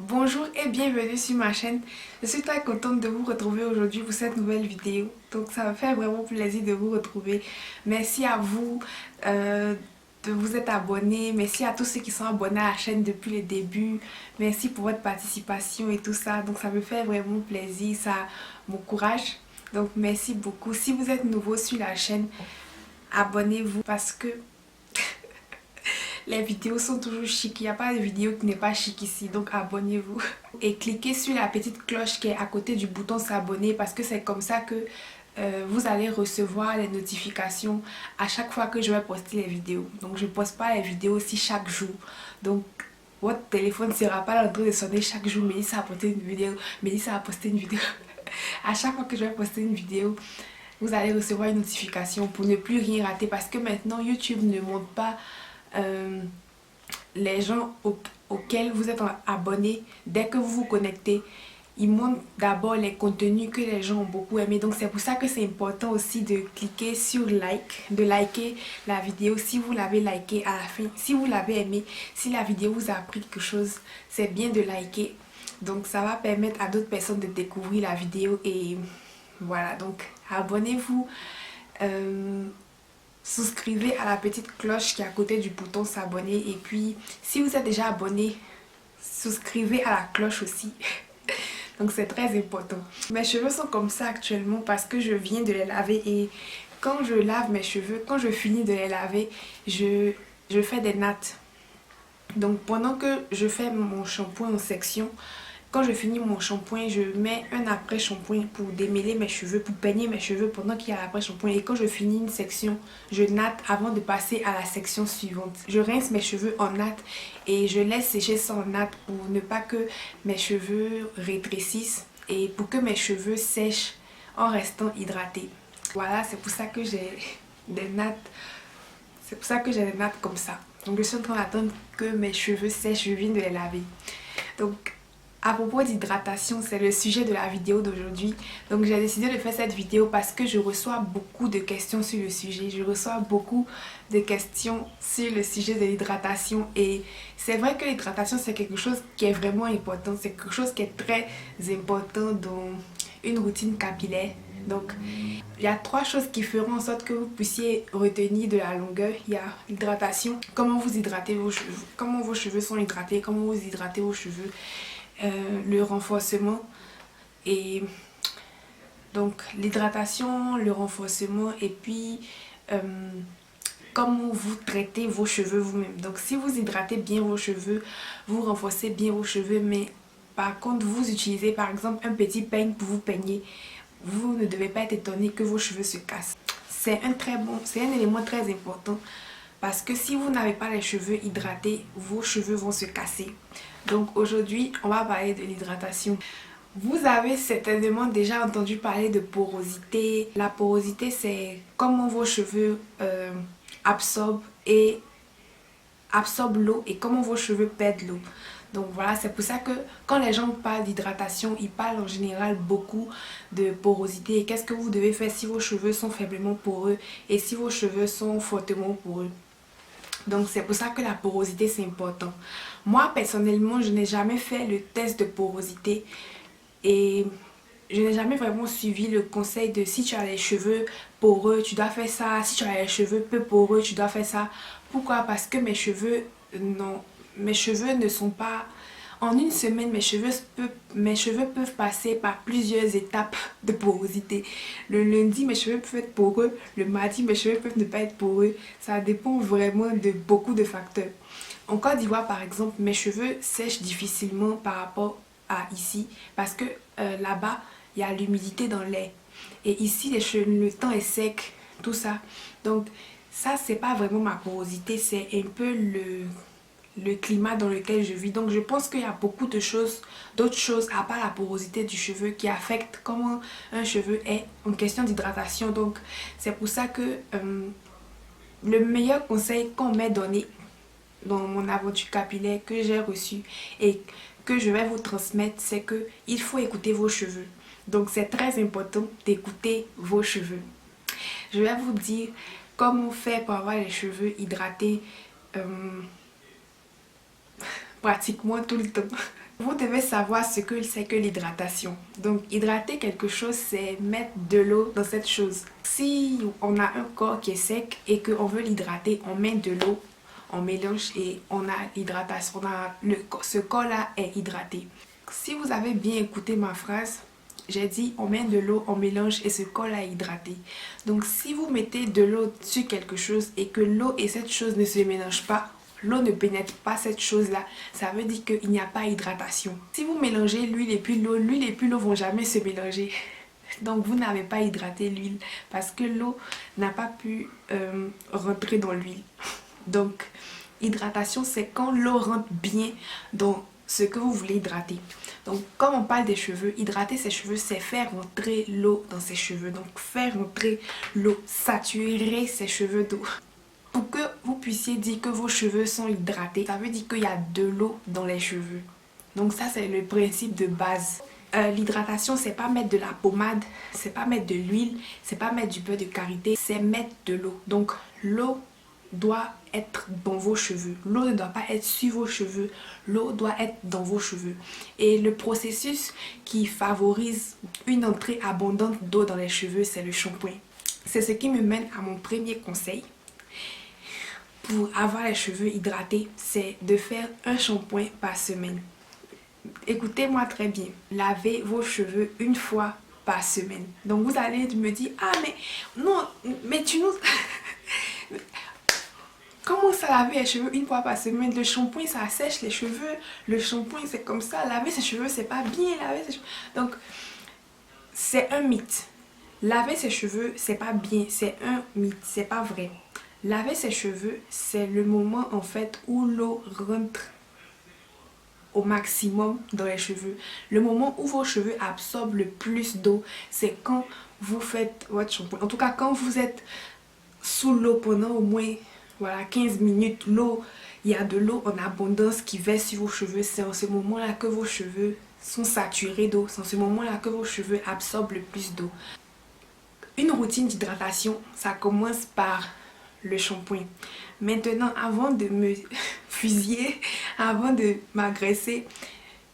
Bonjour et bienvenue sur ma chaîne. Je suis très contente de vous retrouver aujourd'hui pour cette nouvelle vidéo. Donc ça me fait vraiment plaisir de vous retrouver. Merci à vous de vous être abonnés. Merci à tous ceux qui sont abonnés à la chaîne depuis le début. Merci pour votre participation et tout ça. Donc ça me fait vraiment plaisir, ça m'encourage. Donc merci beaucoup. Si vous êtes nouveau sur la chaîne, abonnez-vous parce que les vidéos sont toujours chic, il n'y a pas de vidéo qui n'est pas chic ici, donc abonnez-vous. Et cliquez sur la petite cloche qui est à côté du bouton s'abonner parce que c'est comme ça que vous allez recevoir les notifications à chaque fois que je vais poster les vidéos. Donc je ne poste pas les vidéos aussi chaque jour. Donc votre téléphone ne sera pas en train de sonner chaque jour, Mélissa a posté une vidéo, Mélissa a posté une vidéo. À chaque fois que je vais poster une vidéo, vous allez recevoir une notification pour ne plus rien rater parce que maintenant YouTube ne montre pas les gens auxquels vous êtes abonné. Dès que vous vous connectez, ils montrent d'abord les contenus que les gens ont beaucoup aimé. Donc c'est pour ça que c'est important aussi de cliquer sur like, de liker la vidéo si vous l'avez liké à la fin, si vous l'avez aimé, si la vidéo vous a appris quelque chose, c'est bien de liker. Donc ça va permettre à d'autres personnes de découvrir la vidéo et voilà, donc abonnez-vous. Souscrivez à la petite cloche qui est à côté du bouton s'abonner et puis si vous êtes déjà abonné, souscrivez à la cloche aussi. Donc c'est très important. Mes cheveux sont comme ça actuellement parce que je viens de les laver et quand je lave mes cheveux, quand je finis de les laver, je fais des nattes. Donc pendant que je fais mon shampoing en section, quand je finis mon shampoing, je mets un après-shampoing pour démêler mes cheveux, pour peigner mes cheveux pendant qu'il y a l'après-shampoing. Et quand je finis une section, je natte avant de passer à la section suivante. Je rince mes cheveux en natte et je laisse sécher ça en natte pour ne pas que mes cheveux rétrécissent et pour que mes cheveux sèchent en restant hydratés. Voilà, c'est pour ça que j'ai des nattes. C'est pour ça que j'ai des nattes comme ça. Donc je suis en train d'attendre que mes cheveux sèchent, je viens de les laver. Donc à propos d'hydratation, c'est le sujet de la vidéo d'aujourd'hui. Donc j'ai décidé de faire cette vidéo parce que je reçois beaucoup de questions sur le sujet. Je reçois beaucoup de questions sur le sujet de l'hydratation. Et c'est vrai que l'hydratation c'est quelque chose qui est vraiment important. C'est quelque chose qui est très important dans une routine capillaire. Donc il y a 3 choses qui feront en sorte que vous puissiez retenir de la longueur. Il y a l'hydratation, comment vous hydratez vos cheveux, comment vos cheveux sont hydratés, comment vous hydratez vos cheveux. Le renforcement et donc l'hydratation, le renforcement et puis comment vous traitez vos cheveux vous-même. Donc si vous hydratez bien vos cheveux, vous renforcez bien vos cheveux, mais par contre vous utilisez par exemple un petit peigne pour vous peigner, vous ne devez pas être étonné que vos cheveux se cassent. C'est un élément très important parce que si vous n'avez pas les cheveux hydratés, vos cheveux vont se casser. Donc aujourd'hui, on va parler de l'hydratation. Vous avez certainement déjà entendu parler de porosité. La porosité, c'est comment vos cheveux absorbent l'eau et comment vos cheveux perdent l'eau. Donc voilà, c'est pour ça que quand les gens parlent d'hydratation, ils parlent en général beaucoup de porosité. Et qu'est-ce que vous devez faire si vos cheveux sont faiblement poreux et si vos cheveux sont fortement poreux. Donc c'est pour ça que la porosité c'est important. Moi personnellement je n'ai jamais fait le test de porosité et je n'ai jamais vraiment suivi le conseil de si tu as les cheveux poreux tu dois faire ça, si tu as les cheveux peu poreux tu dois faire ça. Pourquoi? Parce que mes cheveux ne sont pas... En une semaine, mes cheveux peuvent passer par plusieurs étapes de porosité. Le lundi, mes cheveux peuvent être poreux. Le mardi, mes cheveux peuvent ne pas être poreux. Ça dépend vraiment de beaucoup de facteurs. En Côte d'Ivoire, par exemple, mes cheveux sèchent difficilement par rapport à ici. Parce que là-bas, il y a l'humidité dans l'air. Et ici, le temps est sec, tout ça. Donc, ça, c'est pas vraiment ma porosité. C'est un peu le climat dans lequel je vis. Donc je pense qu'il y a beaucoup de choses, d'autres choses à part la porosité du cheveu qui affectent comment un cheveu est en question d'hydratation. Donc c'est pour ça que le meilleur conseil qu'on m'ait donné dans mon aventure capillaire que j'ai reçu et que je vais vous transmettre, c'est que il faut écouter vos cheveux. Donc c'est très important d'écouter vos cheveux. Je vais vous dire comment faire pour avoir les cheveux hydratés pratiquement tout le temps. Vous devez savoir ce que c'est que l'hydratation. Donc, hydrater quelque chose, c'est mettre de l'eau dans cette chose. Si on a un corps qui est sec et qu'on veut l'hydrater, on met de l'eau, on mélange et on a l'hydratation. Ce corps-là est hydraté. Si vous avez bien écouté ma phrase, j'ai dit on met de l'eau, on mélange et ce corps-là est hydraté. Donc, si vous mettez de l'eau sur quelque chose et que l'eau et cette chose ne se mélangent pas, l'eau ne pénètre pas cette chose-là, ça veut dire qu'il n'y a pas hydratation. Si vous mélangez l'huile et puis l'eau vont jamais se mélanger. Donc vous n'avez pas hydraté l'huile parce que l'eau n'a pas pu rentrer dans l'huile. Donc hydratation, c'est quand l'eau rentre bien dans ce que vous voulez hydrater. Donc quand on parle des cheveux, hydrater ses cheveux, c'est faire rentrer l'eau dans ses cheveux. Donc faire rentrer l'eau, saturer ses cheveux d'eau. Pour que vous puissiez dire que vos cheveux sont hydratés, ça veut dire qu'il y a de l'eau dans les cheveux. Donc ça, c'est le principe de base. L'hydratation, c'est pas mettre de la pommade, c'est pas mettre de l'huile, c'est pas mettre du beurre de karité, c'est mettre de l'eau. Donc l'eau doit être dans vos cheveux. L'eau ne doit pas être sur vos cheveux, l'eau doit être dans vos cheveux. Et le processus qui favorise une entrée abondante d'eau dans les cheveux, c'est le shampoing. C'est ce qui me mène à mon premier conseil. Pour avoir les cheveux hydratés, c'est de faire un shampoing par semaine. Écoutez-moi très bien, lavez vos cheveux une fois par semaine. Donc vous allez me dire, ah mais non, mais tu nous... Comment ça laver les cheveux une fois par semaine? Le shampoing ça sèche les cheveux, le shampoing c'est comme ça, laver ses cheveux c'est pas bien, laver ses cheveux... Donc c'est un mythe. Laver ses cheveux c'est pas bien, c'est un mythe, c'est pas vrai. Laver ses cheveux, c'est le moment en fait où l'eau rentre au maximum dans les cheveux. Le moment où vos cheveux absorbent le plus d'eau, c'est quand vous faites votre shampoing. En tout cas, quand vous êtes sous l'eau pendant au moins 15 minutes, il y a de l'eau en abondance qui verse sur vos cheveux. C'est en ce moment-là que vos cheveux sont saturés d'eau. C'est en ce moment-là que vos cheveux absorbent le plus d'eau. Une routine d'hydratation, ça commence par le shampoing. Maintenant, avant de me fusiller, avant de m'agresser,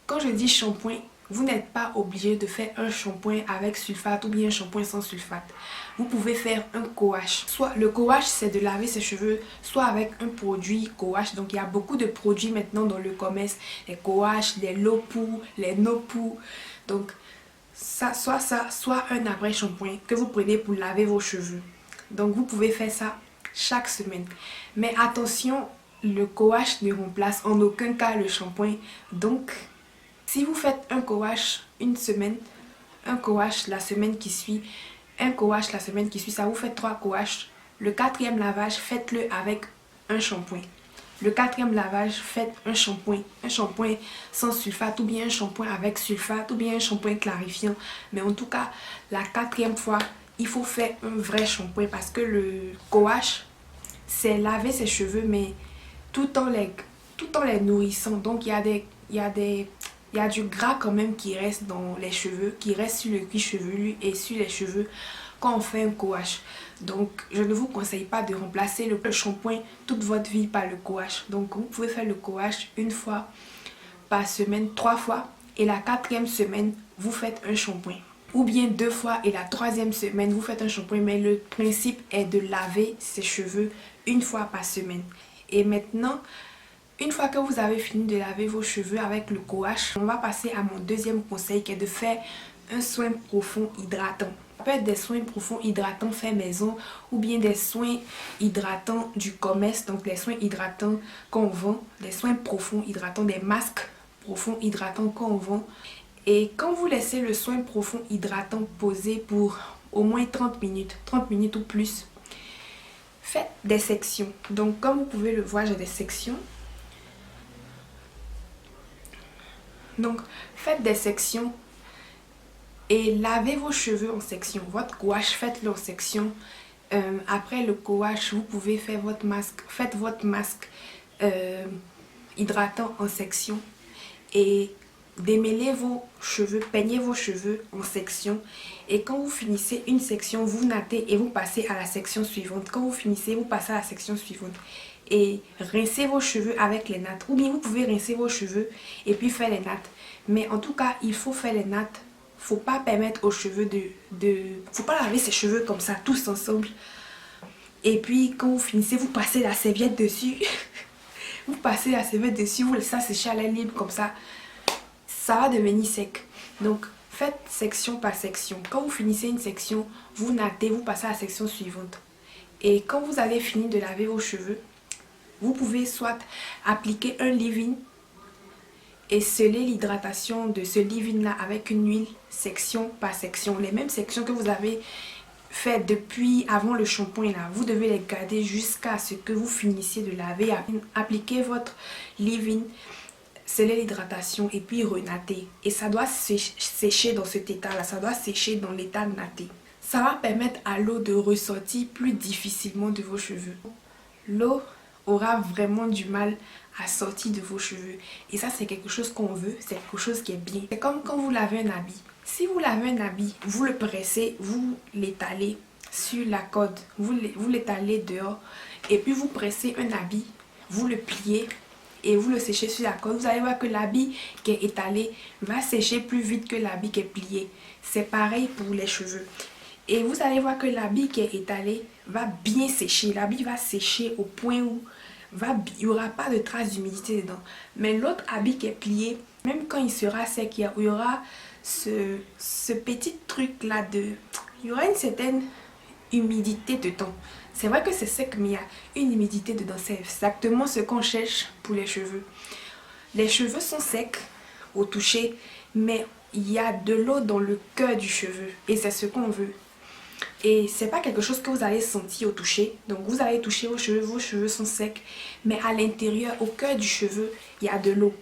quand je dis shampoing, vous n'êtes pas obligé de faire un shampoing avec sulfate ou bien un shampoing sans sulfate. Vous pouvez faire un co-wash. Soit le co-wash, c'est de laver ses cheveux, soit avec un produit co-wash. Donc il y a beaucoup de produits maintenant dans le commerce, les co-wash, les low-poo, les no-poo. Donc soit un après shampoing que vous prenez pour laver vos cheveux. Donc vous pouvez faire ça chaque semaine. Mais attention, le co-wash ne remplace en aucun cas le shampoing. Donc, si vous faites un co-wash une semaine, un co-wash la semaine qui suit, un co-wash la semaine qui suit, ça vous fait 3 co-wash. Le 4e lavage, faites-le avec un shampoing. Le 4e lavage, faites un shampoing sans sulfate ou bien un shampoing avec sulfate ou bien un shampoing clarifiant. Mais en tout cas, la 4e fois, il faut faire un vrai shampoing parce que le co-wash, c'est laver ses cheveux mais tout en les nourrissant. Donc il y a du gras quand même qui reste dans les cheveux, qui reste sur le cuir chevelu et sur les cheveux quand on fait un co-wash. Donc je ne vous conseille pas de remplacer le shampoing toute votre vie par le co-wash. Donc vous pouvez faire le co-wash une fois par semaine, 3 fois, et la 4e semaine vous faites un shampoing. Ou bien 2 fois et la 3e semaine vous faites un shampoing, mais le principe est de laver ses cheveux une fois par semaine. Et maintenant, une fois que vous avez fini de laver vos cheveux avec le co-wash, on va passer à mon 2e conseil qui est de faire un soin profond hydratant. Ça peut être des soins profonds hydratants faits maison ou bien des soins hydratants du commerce, donc les soins hydratants qu'on vend, des soins profonds hydratants, des masques profonds hydratants qu'on vend. Et quand vous laissez le soin profond hydratant poser pour au moins 30 minutes ou plus, faites des sections. Donc comme vous pouvez le voir, j'ai des sections. Donc faites des sections et lavez vos cheveux en sections. Votre co-wash, faites-le en sections. Après le co-wash, vous pouvez faire votre masque. Faites votre masque hydratant en sections. Et démêlez vos cheveux, peignez vos cheveux en sections. Et quand vous finissez une section, vous nattez et vous passez à la section suivante. Quand vous finissez, vous passez à la section suivante. Et rincez vos cheveux avec les nattes. Ou bien vous pouvez rincer vos cheveux et puis faire les nattes. Mais en tout cas, il faut faire les nattes. Faut pas permettre aux cheveux faut pas laver ses cheveux comme ça, tous ensemble. Et puis, quand vous finissez, vous passez la serviette dessus. Vous passez la serviette dessus, vous laissez ça sécher à l'air libre comme ça. Ça va devenir sec. Donc, faites section par section. Quand vous finissez une section, vous nattez, vous passez à la section suivante. Et quand vous avez fini de laver vos cheveux, vous pouvez soit appliquer un leave-in et sceller l'hydratation de ce leave-in là avec une huile section par section. Les mêmes sections que vous avez faites depuis avant le shampoing là, vous devez les garder jusqu'à ce que vous finissiez de laver. Appliquez votre leave-in, sceller l'hydratation et puis renatter. Et ça doit sécher dans cet état là, ça doit sécher dans l'état natté. Ça va permettre à l'eau de ressortir plus difficilement de vos cheveux. L'eau aura vraiment du mal à sortir de vos cheveux. Et ça, c'est quelque chose qu'on veut, c'est quelque chose qui est bien. C'est comme quand vous lavez un habit. Si vous lavez un habit, vous le pressez, vous l'étalez sur la corde, vous l'étalez dehors, et puis vous pressez un habit, vous le pliez et vous le séchez sur la corde. Vous allez voir que l'habit qui est étalé va sécher plus vite que l'habit qui est plié. C'est pareil pour les cheveux. Et vous allez voir que l'habit qui est étalé va bien sécher. L'habit va sécher au point où il n'y aura pas de traces d'humidité dedans. Mais l'autre habit qui est plié, même quand il sera sec, il y aura ce petit truc là il y aura une certaine humidité dedans. C'est vrai que c'est sec, mais il y a une humidité dedans. C'est exactement ce qu'on cherche pour les cheveux. Les cheveux sont secs au toucher, mais il y a de l'eau dans le cœur du cheveu. Et c'est ce qu'on veut. Et c'est pas quelque chose que vous allez sentir au toucher. Donc vous allez toucher vos cheveux sont secs. Mais à l'intérieur, au cœur du cheveu, il y a de l'eau.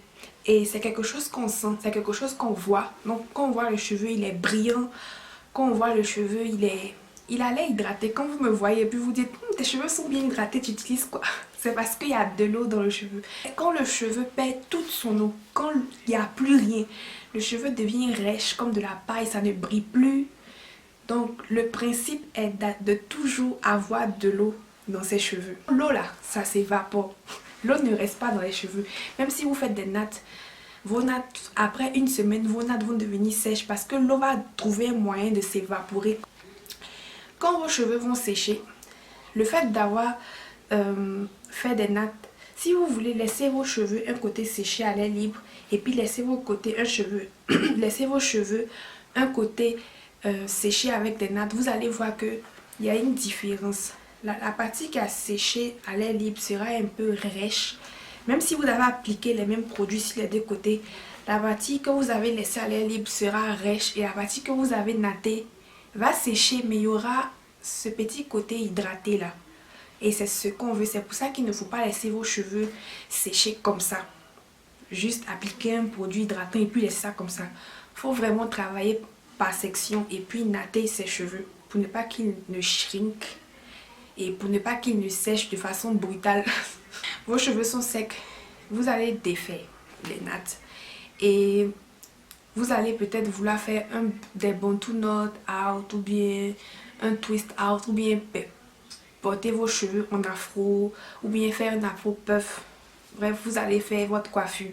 Et c'est quelque chose qu'on sent, c'est quelque chose qu'on voit. Donc quand on voit le cheveu, il est brillant. Quand on voit le cheveu, il a l'air hydraté. Quand vous me voyez et puis vous dites tes cheveux sont bien hydratés, tu utilises quoi? C'est parce qu'il y a de l'eau dans le cheveu. Et quand le cheveu perd toute son eau, quand il n'y a plus rien, le cheveu devient rêche comme de la paille, ça ne brille plus. Donc le principe est de toujours avoir de l'eau dans ses cheveux. L'eau là, ça s'évapore. L'eau ne reste pas dans les cheveux. Même si vous faites des nattes, vos nattes, après une semaine, vos nattes vont devenir sèches parce que l'eau va trouver un moyen de s'évaporer. Quand vos cheveux vont sécher, le fait d'avoir fait des nattes, si vous voulez laisser vos cheveux un côté séché à l'air libre et puis laisser vos cheveux un côté séché avec des nattes, vous allez voir qu'il y a une différence. La partie qui a séché à l'air libre sera un peu rêche. Même si vous avez appliqué les mêmes produits sur les deux côtés, la partie que vous avez laissée à l'air libre sera rêche et la partie que vous avez nattée va sécher, mais il y aura ce petit côté hydraté là. Et c'est ce qu'on veut. C'est pour ça qu'il ne faut pas laisser vos cheveux sécher comme ça. Juste appliquer un produit hydratant et puis laisser ça comme ça. Il faut vraiment travailler par section et puis natter ses cheveux pour ne pas qu'ils ne shrinkent et pour ne pas qu'ils ne sèchent de façon brutale. Vos cheveux sont secs, vous allez défaire les nattes et vous allez peut-être vouloir faire des bantu knot out ou bien un twist out ou bien porter vos cheveux en afro ou bien faire un afro puff. Bref, vous allez faire votre coiffure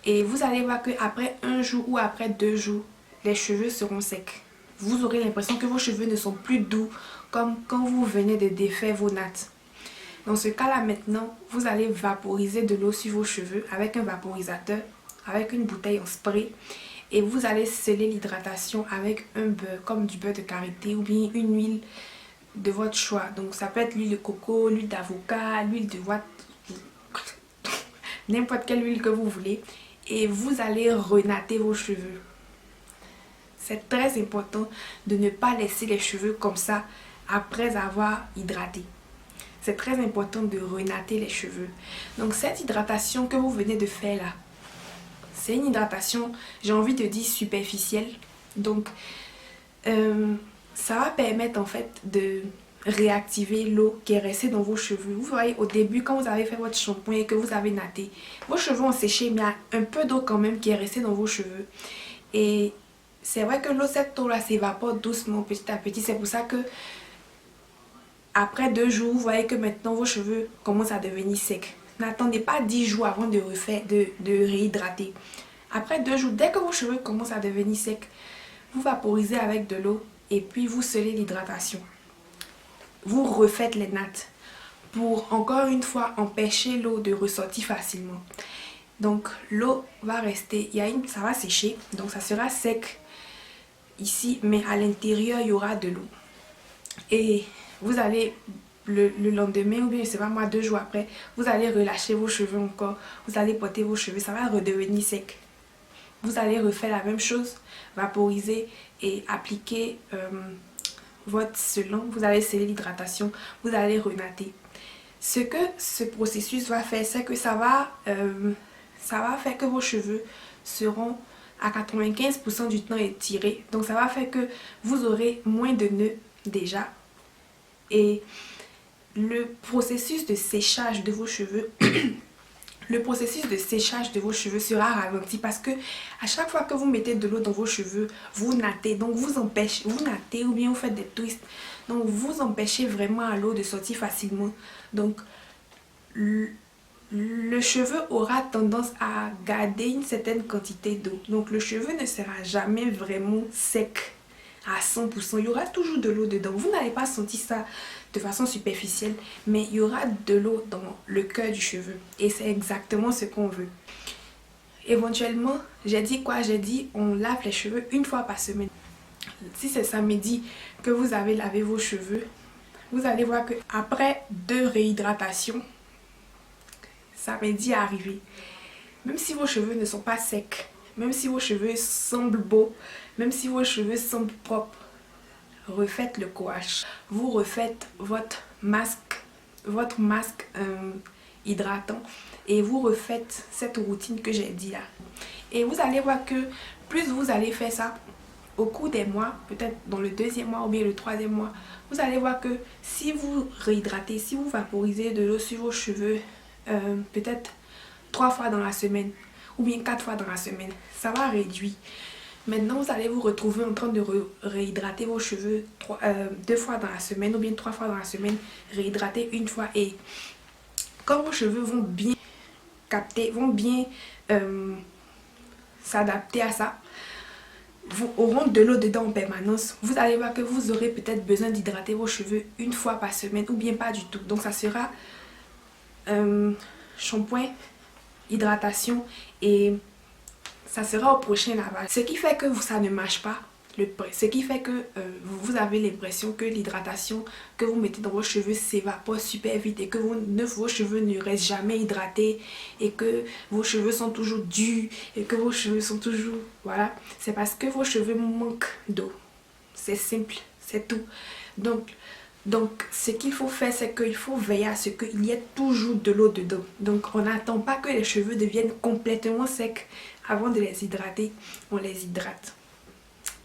et vous allez voir qu'après un jour ou après 2 jours, les cheveux seront secs. Vous aurez l'impression que vos cheveux ne sont plus doux comme quand vous venez de défaire vos nattes. Dans ce cas là maintenant, vous allez vaporiser de l'eau sur vos cheveux avec un vaporisateur, avec une bouteille en spray et vous allez sceller l'hydratation avec un beurre comme du beurre de karité ou bien une huile de votre choix. Donc ça peut être l'huile de coco, l'huile d'avocat, l'huile de n'importe quelle huile que vous voulez et vous allez renatter vos cheveux. C'est très important de ne pas laisser les cheveux comme ça après avoir hydraté. C'est très important de renatter les cheveux. Donc cette hydratation que vous venez de faire là, c'est une hydratation, j'ai envie de dire superficielle. Donc ça va permettre en fait de réactiver l'eau qui est restée dans vos cheveux. Vous voyez au début quand vous avez fait votre shampoing et que vous avez natté, vos cheveux ont séché mais il y a un peu d'eau quand même qui est restée dans vos cheveux. Et c'est vrai que cette eau là s'évapore doucement petit à petit. C'est pour ça que après 2 jours, vous voyez que maintenant vos cheveux commencent à devenir secs. N'attendez pas 10 jours avant de réhydrater. Après 2 jours, dès que vos cheveux commencent à devenir secs, vous vaporisez avec de l'eau et puis vous scellez l'hydratation. Vous refaites les nattes pour encore une fois empêcher l'eau de ressortir facilement. Donc l'eau va rester, ça va sécher, donc ça sera sec ici, mais à l'intérieur il y aura de l'eau. Et vous allez le lendemain ou bien je sais pas moi 2 jours après, vous allez relâcher vos cheveux encore, vous allez porter vos cheveux, ça va redevenir sec. Vous allez refaire la même chose, vaporiser et appliquer votre selant, vous allez sceller l'hydratation, vous allez renatter. Ce que ce processus va faire, c'est que ça va faire que vos cheveux seront à 95% du temps étirés. Donc ça va faire que vous aurez moins de nœuds déjà. Et le processus de séchage de vos cheveux sera ralenti parce que à chaque fois que vous mettez de l'eau dans vos cheveux, vous nattez. Donc vous nattez ou bien vous faites des twists. Donc vous empêchez vraiment à l'eau de sortir facilement. Donc le cheveu aura tendance à garder une certaine quantité d'eau. Donc le cheveu ne sera jamais vraiment sec à 100%. Il y aura toujours de l'eau dedans. Vous n'allez pas sentir ça de façon superficielle, mais il y aura de l'eau dans le cœur du cheveu. Et c'est exactement ce qu'on veut. Éventuellement, j'ai dit quoi? J'ai dit on lave les cheveux 1 fois par semaine. Si c'est samedi que vous avez lavé vos cheveux, vous allez voir que après 2 réhydratations, samedi est arrivé. Même si vos cheveux ne sont pas secs, même si vos cheveux semblent beaux, même si vos cheveux semblent propres, refaites le coache. Vous refaites votre masque hydratant et vous refaites cette routine que j'ai dit là. Et vous allez voir que plus vous allez faire ça au cours des mois, peut-être dans le 2e mois ou bien le 3e mois, vous allez voir que si vous réhydratez, si vous vaporisez de l'eau sur vos cheveux, peut-être 3 fois dans la semaine ou bien 4 fois dans la semaine, ça va réduire. Maintenant, vous allez vous retrouver en train de réhydrater vos cheveux 2 fois dans la semaine ou bien 3 fois dans la semaine, réhydrater 1 fois. Et quand vos cheveux vont bien capter, vont bien s'adapter à ça, vous auront de l'eau dedans en permanence. Vous allez voir que vous aurez peut-être besoin d'hydrater vos cheveux 1 fois par semaine ou bien pas du tout. Donc ça sera shampoing, hydratation et ça sera au prochain lavage. Ce qui fait que ça ne marche pas. Ce qui fait que vous avez l'impression que l'hydratation que vous mettez dans vos cheveux s'évapore super vite et que vos cheveux ne restent jamais hydratés et que vos cheveux sont toujours durs et que vos cheveux sont toujours... Voilà. C'est parce que vos cheveux manquent d'eau. C'est simple, c'est tout. Donc, ce qu'il faut faire, c'est qu'il faut veiller à ce qu'il y ait toujours de l'eau dedans. Donc, on n'attend pas que les cheveux deviennent complètement secs avant de les hydrater. On les hydrate.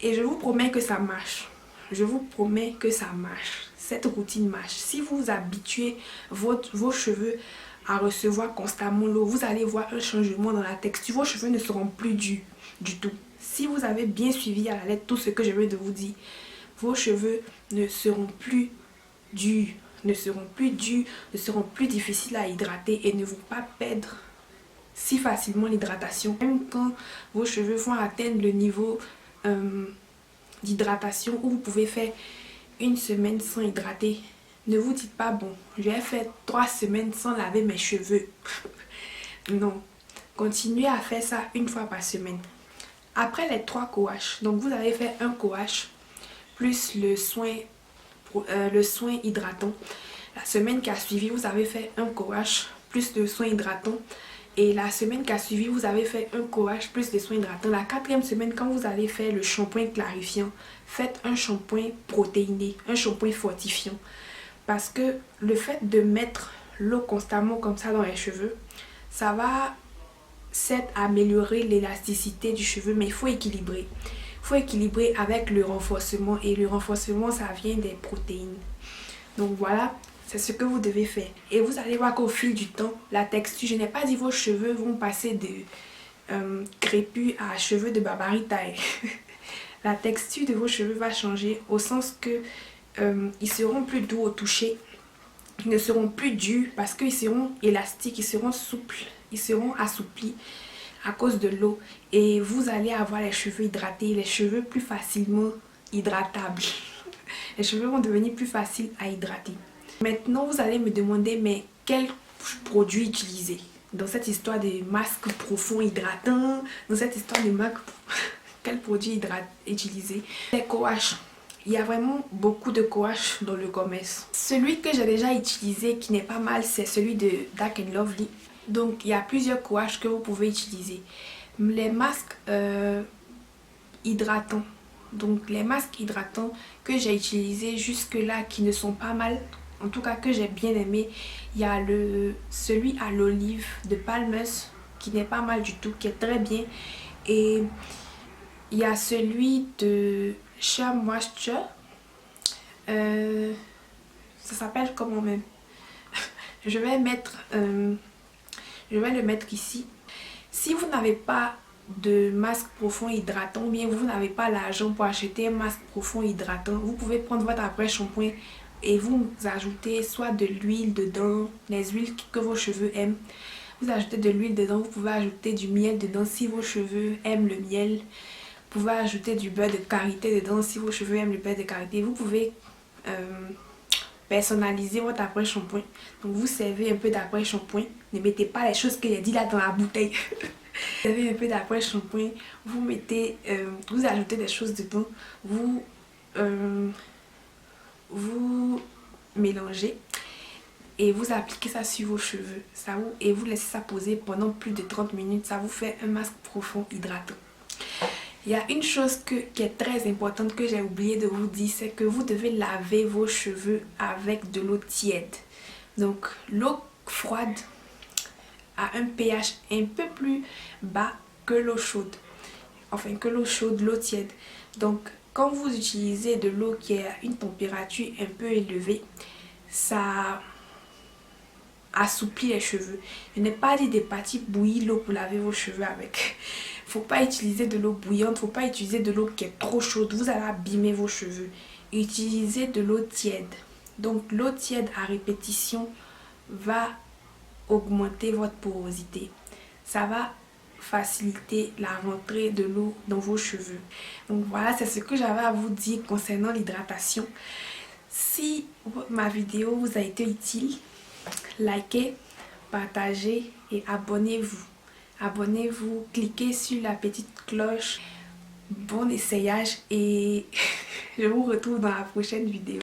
Et je vous promets que ça marche. Je vous promets que ça marche. Cette routine marche. Si vous habituez vos cheveux à recevoir constamment l'eau, vous allez voir un changement dans la texture. Vos cheveux ne seront plus durs du tout. Si vous avez bien suivi à la lettre tout ce que je viens de vous dire, vos cheveux ne seront plus durs, ne seront plus difficiles à hydrater et ne vont pas perdre si facilement l'hydratation. Même quand vos cheveux vont atteindre le niveau d'hydratation où vous pouvez faire 1 semaine sans hydrater, ne vous dites pas bon, je vais faire 3 semaines sans laver mes cheveux. Non, continuez à faire ça 1 fois par semaine. Après les 3 coaches, donc vous avez fait un coach plus le soin hydratant. La semaine qui a suivi, vous avez fait un coache plus le soin hydratant. Et la semaine qui a suivi, vous avez fait un coache plus des soins hydratants. La 4e semaine, quand vous allez faire le shampoing clarifiant, faites un shampoing protéiné, un shampoing fortifiant. Parce que le fait de mettre l'eau constamment comme ça dans les cheveux, ça va certes améliorer l'élasticité du cheveu, mais il faut équilibrer. Il faut équilibrer avec le renforcement. Et le renforcement, ça vient des protéines. Donc voilà. C'est ce que vous devez faire. Et vous allez voir qu'au fil du temps, la texture, je n'ai pas dit vos cheveux vont passer de crépus à cheveux de babaritaille. La texture de vos cheveux va changer au sens que ils seront plus doux au toucher. Ils ne seront plus durs parce qu'ils seront élastiques, ils seront souples, ils seront assouplis à cause de l'eau et vous allez avoir les cheveux hydratés, les cheveux plus facilement hydratables. Les cheveux vont devenir plus faciles à hydrater. Maintenant, vous allez me demander, mais quel produit utiliser dans cette histoire de masque profond hydratant, dans cette histoire de masque, quel produit utiliser? Les coaches. Il y a vraiment beaucoup de coaches dans le commerce. Celui que j'ai déjà utilisé qui n'est pas mal, c'est celui de Dark & Lovely. Donc il y a plusieurs coaches que vous pouvez utiliser. Les masques hydratants. Donc les masques hydratants que j'ai utilisés jusque là qui ne sont pas mal, en tout cas que j'ai bien aimé, il y a celui à l'olive de Palmer's qui n'est pas mal du tout, qui est très bien, et il y a celui de Sheer Moisture, ça s'appelle comment même. je vais le mettre ici. Si vous n'avez pas de masque profond hydratant ou bien vous n'avez pas l'argent pour acheter un masque profond hydratant, vous pouvez prendre votre après-shampoing et vous ajoutez soit de l'huile dedans, les huiles que vos cheveux aiment. Vous ajoutez de l'huile dedans, vous pouvez ajouter du miel dedans si vos cheveux aiment le miel. Vous pouvez ajouter du beurre de karité dedans si vos cheveux aiment le beurre de karité. Vous pouvez personnaliser votre après-shampoing. Donc vous servez un peu d'après-shampoing. Ne mettez pas les choses que j'ai dit là dans la bouteille. Vous avez un peu d'après-shampoing, vous mettez, vous ajoutez des choses dedans, vous mélangez et vous appliquez ça sur vos cheveux, et vous laissez ça poser pendant plus de 30 minutes, ça vous fait un masque profond hydratant. Il y a une chose qui est très importante que j'ai oublié de vous dire, c'est que vous devez laver vos cheveux avec de l'eau tiède. Donc l'eau froide a un pH un peu plus bas que l'eau chaude. Enfin que l'eau chaude, l'eau tiède. Donc quand vous utilisez de l'eau qui est à une température un peu élevée, ça assouplit les cheveux. Je n'ai pas dit de partir bouillir l'eau pour laver vos cheveux avec. Faut pas utiliser de l'eau bouillante, faut pas utiliser de l'eau qui est trop chaude, vous allez abîmer vos cheveux. Utilisez de l'eau tiède. Donc l'eau tiède à répétition va augmenter votre porosité. Ça va faciliter la rentrée de l'eau dans vos cheveux. Donc voilà, c'est ce que j'avais à vous dire concernant l'hydratation. Si ma vidéo vous a été utile, likez, partagez et abonnez-vous. Abonnez-vous, cliquez sur la petite cloche. Bon essayage et je vous retrouve dans la prochaine vidéo.